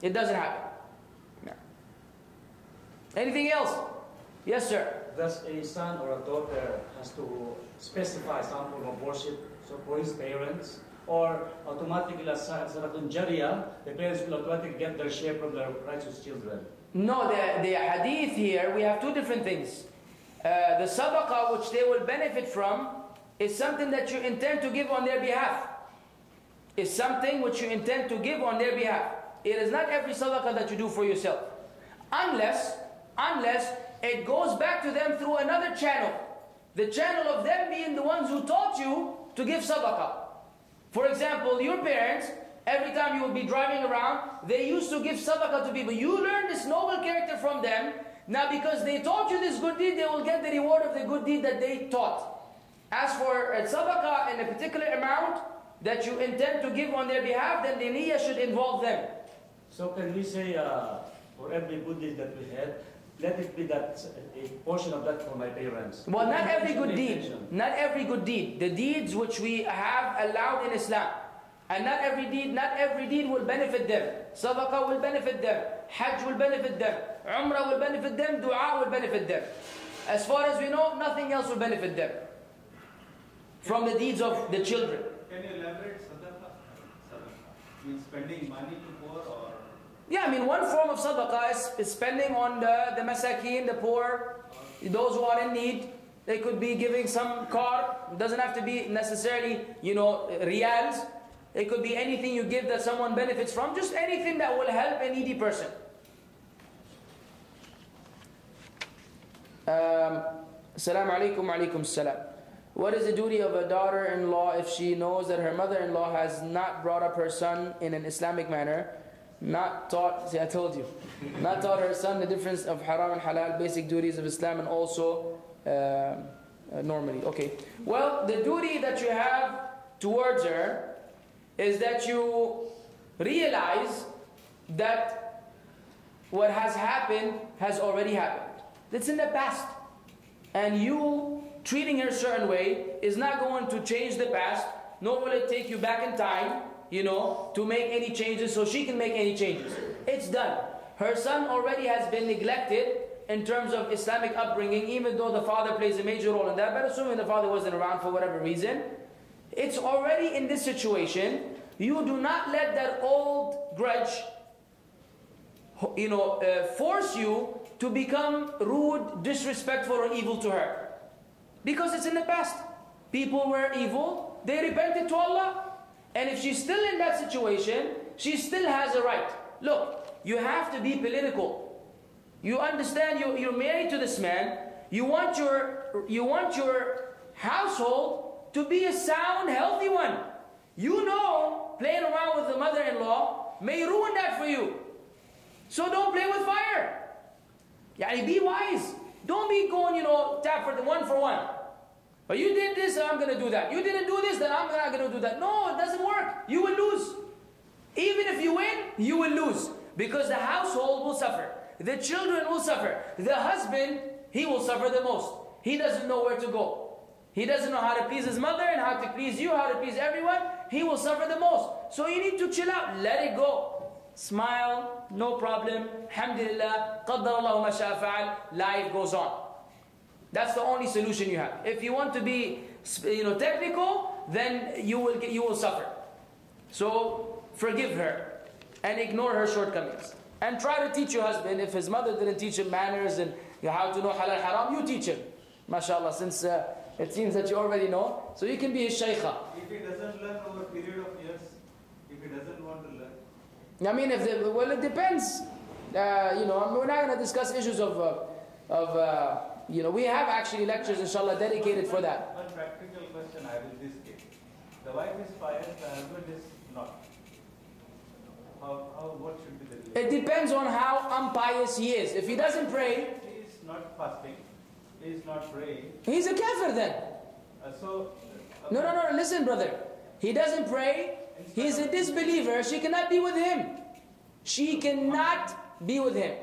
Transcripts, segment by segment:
It doesn't happen. No. Anything else? Yes, sir. Thus, a son or a daughter has to specify some form of worship for his parents, or automatically, as Salatun Jariyah, the parents will automatically get their share from their righteous children. No, the hadith here, we have two different things. The sadaqah which they will benefit from is something that you intend to give on their behalf. It's something which you intend to give on their behalf. It is not every sadaqah that you do for yourself. Unless it goes back to them through another channel. The channel of them being the ones who taught you to give sadaqah. For example, your parents, every time you would be driving around, they used to give sadaqah to people. You learn this noble character from them. Now because they taught you this good deed, they will get the reward of the good deed that they taught. As for a sadaqah in a particular amount that you intend to give on their behalf, then the niyyah should involve them. So can we say, for every good deed that we had, let it be that a portion of that for my parents? Well, not every good deed. Not every good deed. The deeds which we have allowed in Islam. And not every deed will benefit them. Sadaqah will benefit them. Hajj will benefit them. Umrah will benefit them. Dua will benefit them. As far as we know, nothing else will benefit them from the deeds of the children. Can you elaborate sadaqah? Sadaqah means spending money to poor, or? Yeah, I mean, one form of sadaqah is spending on the masakeen, the poor, those who are in need. They could be giving some car. It doesn't have to be necessarily, riyals. It could be anything you give that someone benefits from. Just anything that will help a needy person. Assalamu alaikum wa alaikum salam. What is the duty of a daughter-in-law if she knows that her mother-in-law has not brought up her son in an Islamic manner, not taught, see I told you, not taught her son the difference of haram and halal, basic duties of Islam, and also normally. Okay. Well, the duty that you have towards her is that you realize that what has happened has already happened. It's in the past. And you treating her a certain way is not going to change the past, nor will it take you back in time, to make any changes so she can make any changes. It's done. Her son already has been neglected in terms of Islamic upbringing, even though the father plays a major role in that. But assuming the father wasn't around for whatever reason, it's already in this situation. You do not let that old grudge, force you to become rude, disrespectful, or evil to her. Because it's in the past. People were evil, they repented to Allah. And if she's still in that situation, she still has a right. Look, you have to be political. You understand, you're married to this man. You want your household to be a sound, healthy one. Playing around with the mother-in-law may ruin that for you. So don't play with fire. Be wise. Don't be going, tap for the one for one. But you did this, I'm going to do that. You didn't do this, then I'm not going to do that. No, it doesn't work. You will lose. Even if you win, you will lose. Because the household will suffer. The children will suffer. The husband, he will suffer the most. He doesn't know where to go. He doesn't know how to please his mother and how to please you, how to please everyone. He will suffer the most. So you need to chill out. Let it go. Smile. No problem. Alhamdulillah. Qaddar Allahu ma sha'a fa'al. Life goes on. That's the only solution you have. If you want to be, technical, then you will suffer. So forgive her and ignore her shortcomings. And try to teach your husband. If his mother didn't teach him manners and how to know halal haram, you teach him. MashaAllah, since it seems that you already know. So you can be his shaykha. If he doesn't learn over a period of years, if he doesn't want to learn. It depends. We're not going to discuss issues we have actually lectures, inshallah, dedicated for that. One practical question I have in this case. The wife is pious, the husband is not. What should be the relation? It depends on how unpious he is. If he doesn't pray, he is not fasting, he is not praying. He's a kafir then. No, listen brother. He doesn't pray, he's a disbeliever, she cannot be with him. She cannot be with him.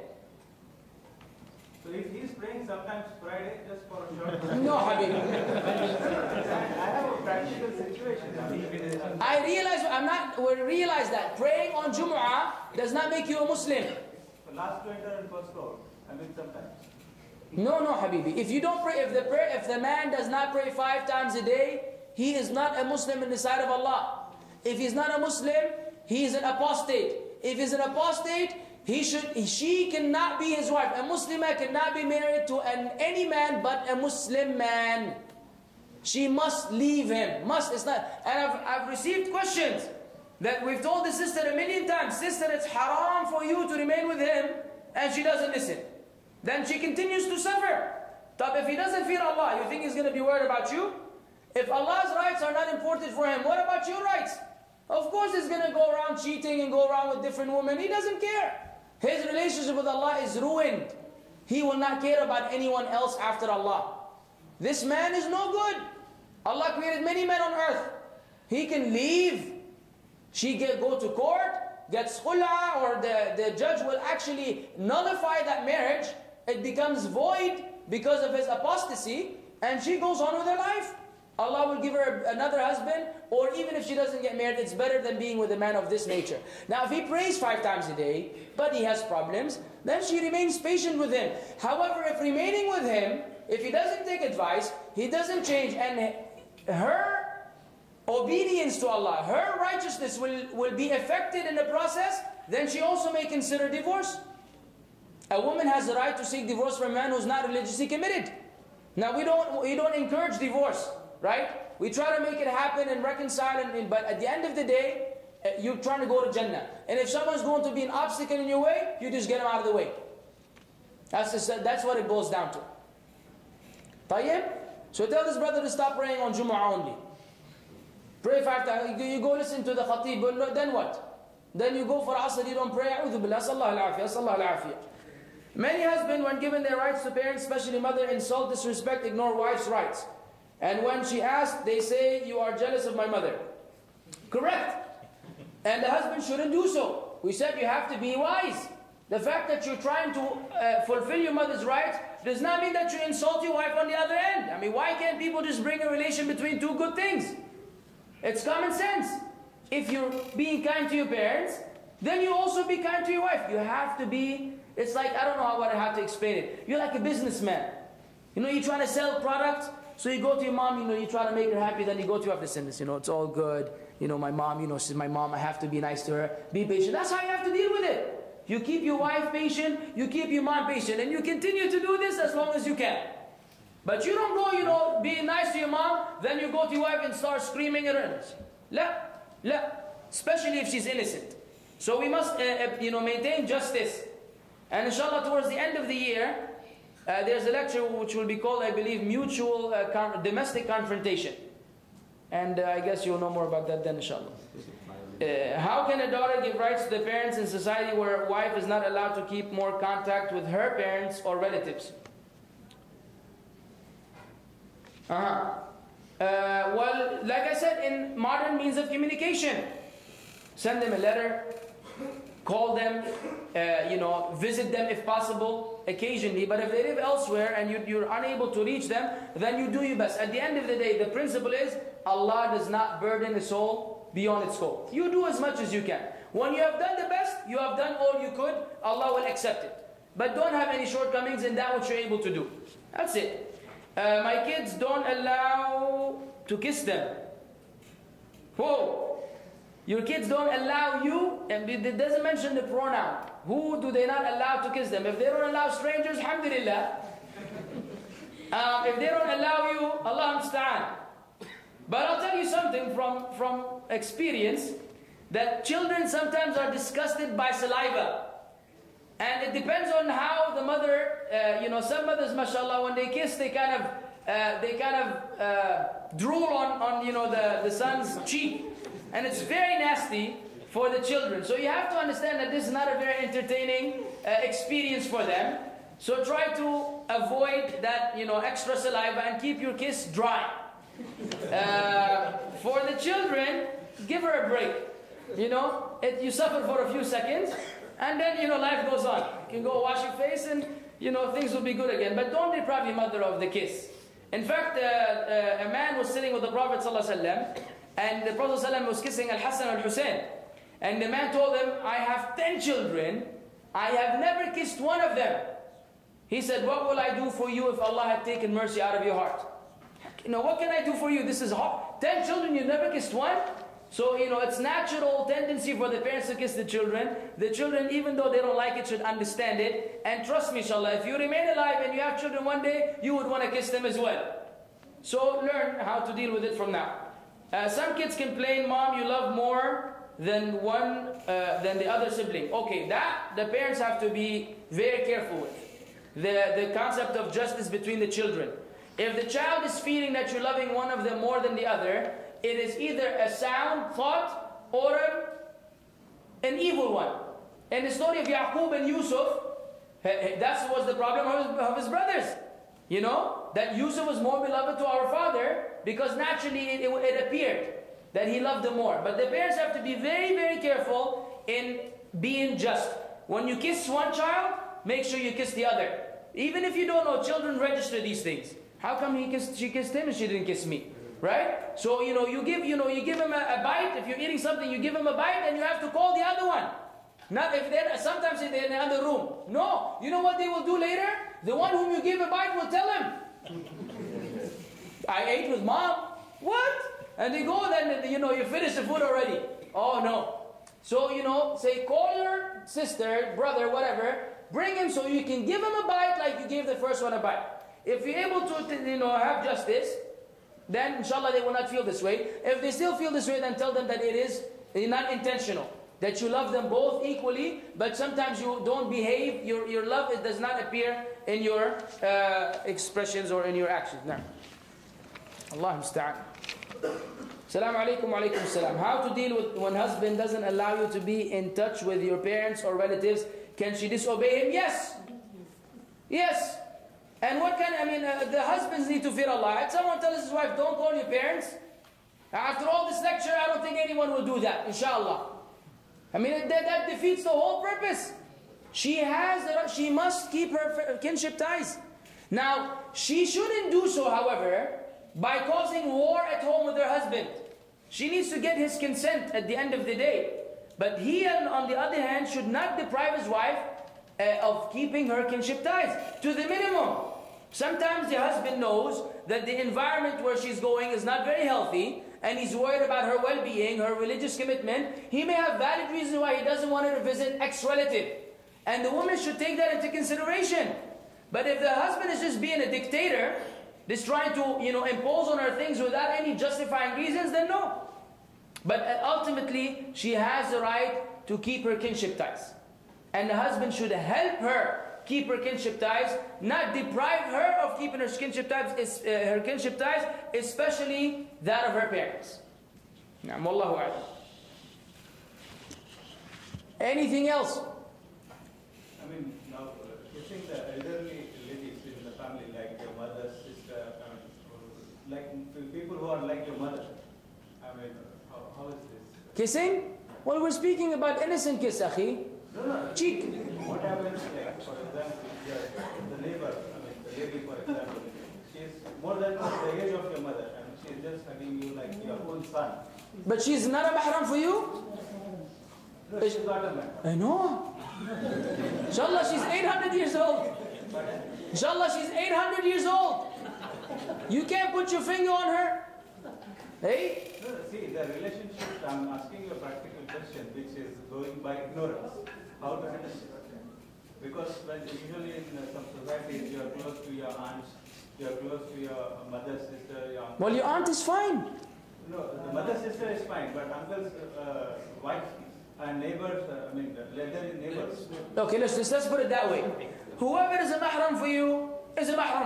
So if he's praying sometimes Friday just for a short No, Habibi. I have a practical situation. I realize that praying on Jumu'ah does not make you a Muslim. So last to enter and first out. I mean sometimes. No, Habibi. If you don't pray, if the man does not pray 5 times a day, he is not a Muslim in the sight of Allah. If he's not a Muslim, he is an apostate. If he's an apostate, she cannot be his wife. A Muslimah cannot be married to any man but a Muslim man. She must leave him. It's not. And I've received questions that we've told the sister a million times, sister, it's haram for you to remain with him, and she doesn't listen. Then she continues to suffer. But if he doesn't fear Allah, you think he's going to be worried about you? If Allah's rights are not important for him, what about your rights? Of course he's going to go around cheating and go around with different women. He doesn't care. His relationship with Allah is ruined. He will not care about anyone else after Allah. This man is no good. Allah created many men on earth. He can leave. She go to court, gets khula, or the judge will actually nullify that marriage. It becomes void because of his apostasy, and she goes on with her life. Allah will give her another husband, or even if she doesn't get married, it's better than being with a man of this nature. Now, if he prays 5 times a day, but he has problems, then she remains patient with him. However, if remaining with him, if he doesn't take advice, he doesn't change, and her obedience to Allah, her righteousness will be affected in the process, then she also may consider divorce. A woman has the right to seek divorce from a man who's not religiously committed. Now, we don't encourage divorce, right? We try to make it happen and reconcile, but at the end of the day, you're trying to go to Jannah. And if someone's going to be an obstacle in your way, you just get them out of the way. That's what it boils down to. Tayyib? So tell this brother to stop praying on Jumu'ah only. Pray 5 times. You go listen to the khatib, but then what? Then you go for Asr, you don't pray. A'udhu billah, sallallahu al-afiyah, sallallahu al-afiyah. Many husbands, when given their rights to parents, especially mother, insult, disrespect, ignore wife's rights. And when she asks, they say, you are jealous of my mother. Correct. And the husband shouldn't do so. We said you have to be wise. The fact that you're trying to fulfill your mother's rights does not mean that you insult your wife on the other end. I mean, why can't people just bring a relation between 2 good things? It's common sense. If you're being kind to your parents, then you also be kind to your wife. You have to be, it's like, I don't know how I have to explain it. You're like a businessman. You know, you're trying to sell products, so you go to your mom, you know, you try to make her happy, then you go to your wife, listen, you know, it's all good. You know, my mom, you know, she's my mom, I have to be nice to her. Be patient. That's how you have to deal with it. You keep your wife patient, you keep your mom patient, and you continue to do this as long as you can. But you don't go, you know, being nice to your mom, then you go to your wife and start screaming at her. La. Especially if she's innocent. So we must, you know, maintain justice. And inshallah, towards the end of the year, there's a lecture which will be called, I believe, mutual domestic confrontation. And I guess you'll know more about that then, inshallah. How can a daughter give rights to the parents in society where a wife is not allowed to keep more contact with her parents or relatives? Well, like I said, in modern means of communication, send them a letter, call them, you know, visit them if possible, occasionally. But if they live elsewhere and you're unable to reach them, then you do your best. At the end of the day, the principle is Allah does not burden a soul beyond its scope. You do as much as you can. When you have done the best, you have done all you could, Allah will accept it. But don't have any shortcomings in that which you're able to do. That's it. My kids don't allow to kiss them. Whoa! Your kids don't allow you, and it doesn't mention the pronoun. Who do they not allow to kiss them? If they don't allow strangers, alhamdulillah. If they don't allow you, Allah musta'an. But I'll tell you something from experience, that children sometimes are disgusted by saliva. And it depends on how the mother, you know, some mothers, mashallah, when they kiss, they kind of drool on you know, the son's cheek. And it's very nasty for the children. So you have to understand that this is not a very entertaining experience for them. So try to avoid that, you know, extra saliva and keep your kiss dry. For the children, give her a break. You know, you suffer for a few seconds, and then, you know, life goes on. You can go wash your face, and things will be good again. But don't deprive your mother of the kiss. In fact, a man was sitting with the Prophet ﷺ, and the Prophet ﷺ was kissing Al-Hassan al-Hussein. And the man told him, I have 10 children, I have never kissed one of them. He said, what will I do for you if Allah had taken mercy out of your heart? What can I do for you? This is hard. 10 children, you never kissed one? So, it's natural tendency for the parents to kiss the children. The children, even though they don't like it, should understand it. And trust me, inshallah, if you remain alive and you have children one day, you would want to kiss them as well. So learn how to deal with it from now. Some kids complain, Mom, you love more than than the other sibling. Okay, that the parents have to be very careful with. The concept of justice between the children. If the child is feeling that you're loving one of them more than the other, it is either a sound thought or an evil one. In the story of Yaqub and Yusuf, that was the problem of his brothers. That Yusuf was more beloved to our father because naturally it appeared that he loved them more. But the parents have to be very, very careful in being just. When you kiss one child, make sure you kiss the other. Even if you don't know, children register these things. How come she kissed him and she didn't kiss me? Right? So, you give him a bite. If you're eating something, you give him a bite and you have to call the other one. Not if sometimes they're in another room. No. You know what they will do later? The one whom you give a bite will tell him, I ate with Mom. What? And they go, then, you finish the food already. Oh, no. So, say, call your sister, brother, whatever. Bring him so you can give him a bite like you gave the first one a bite. If you're able to, have justice, then inshallah they will not feel this way. If they still feel this way, then tell them that it is not intentional. That you love them both equally, but sometimes you don't behave, your love, it does not appear in your expressions or in your actions. Now, Allah musta'an. Assalamu alaikum wa alaikum assalam. How to deal with when husband doesn't allow you to be in touch with your parents or relatives? Can she disobey him? Yes. Yes. And the husbands need to fear Allah. Had someone tell his wife, don't call your parents. After all this lecture, I don't think anyone will do that, inshallah. That defeats the whole purpose. She must keep her kinship ties. Now, she shouldn't do so, however, by causing war at home with her husband. She needs to get his consent at the end of the day. But he, on the other hand, should not deprive his wife of keeping her kinship ties to the minimum. Sometimes the husband knows that the environment where she's going is not very healthy, and he's worried about her well-being, her religious commitment. He may have valid reasons why he doesn't want her to visit ex-relative. And the woman should take that into consideration. But if the husband is just being a dictator, just trying to impose on her things without any justifying reasons, then no. But ultimately, she has the right to keep her kinship ties. And the husband should help her keep her kinship ties, not deprive her of keeping her kinship ties, especially that of her parents. Na'am, wallahu a'lam. Anything else? Now, you think the elderly relatives in the family, like your mother, sister, like people who are like your mother, how is this? Kissing? Well, we're speaking about innocent kiss, akhi. No. Cheek. What happens, like, for example, the neighbor, the lady, for example, she is more than the age of your mother, and she is just hugging you like your own son. But she's not a mahram for you? No, she's not a mahram. I know. Inshallah, she's 800 years old. Inshallah, she's 800 years old. You can't put your finger on her. Hey? No, see, the relationship, I'm asking you a practical question, which is going by ignorance. How to handle it? Because usually in some societies, you are close to your aunts, you are close to your mother, sister, your uncle. Well, your aunt is fine. No, the mother, sister is fine, but uncle's wife and neighbors, elderly neighbors. Okay, let's put it that way. Whoever is a mahram for you is a mahram.